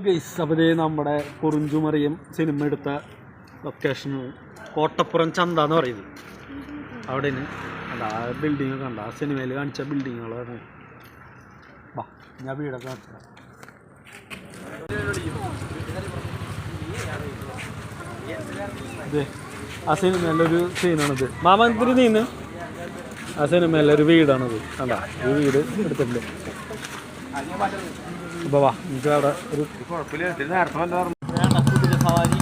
Guys, അപ്പോൾ നമ്മുടെ കുറിഞ്ചുമറിയം cinema എടുത്ത ലൊക്കേഷൻ കോട്ടപ്പുറം ചന്ത എന്ന് പറയുന്നത്. അവിടെ ആ ബിൽഡിങ് കണ്ട ആ സിനിമയിൽ കാണിച്ച ബിൽഡിങ്ങുകളാണ്. വാ, ഞാൻ വീടൊക്കെ കാണിച്ചത്. ആ സിനിമയിലൊരു സീനാണിത്. മാമ എന്തിരി നീന്ന് ആ സിനിമയിലൊരു വീടാണിത്. കണ്ട ഈ വീട് എടുത്തിട്ടുണ്ട്. അപ്പോൾ വാ, എനിക്ക് അവിടെ ഒരു കുതിര സവാരി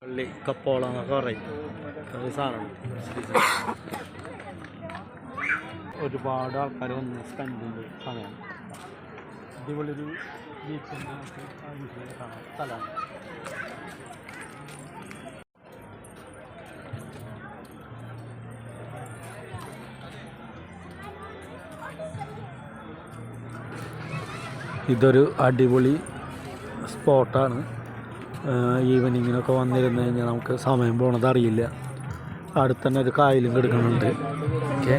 പള്ളി കപ്പോള എന്നൊക്കെ പറയും ഒരു സാധനം. ഒരുപാട് ആൾക്കാർ വന്ന് സ്പെൻഡ് ചെയ്യുന്ന സമയം. അടിപൊളിയൊരു വീക്കെൻഡ് കാണാൻ സ്ഥലമാണ്. ഇതൊരു അടിപൊളി സ്പോട്ടാണ്. ഈവനിങ്ങിനൊക്കെ വന്നിരുന്നു കഴിഞ്ഞാൽ നമുക്ക് സമയം പോണത് അറിയില്ല. അടുത്ത് തന്നെ ഒരു കായലും കിടക്കുന്നുണ്ട്. ഓക്കെ,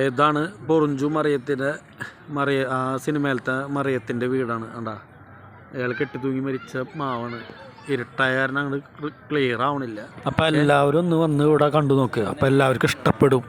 ഇതാണ് പൊറിഞ്ചു മറിയത്തിൻ്റെ ആ സിനിമയിലത്തെ മറിയത്തിൻ്റെ വീടാണ്. കണ്ടാ, അയാൾ കെട്ടിത്തൂങ്ങി മരിച്ച മാവാണ്. ഇരുട്ടായ കാരണം അങ്ങോട്ട് ക്ലിയർ ആവണില്ല. അപ്പം എല്ലാവരും ഒന്ന് വന്ന് ഇവിടെ കണ്ടു നോക്കുക. അപ്പം എല്ലാവർക്കും ഇഷ്ടപ്പെടും.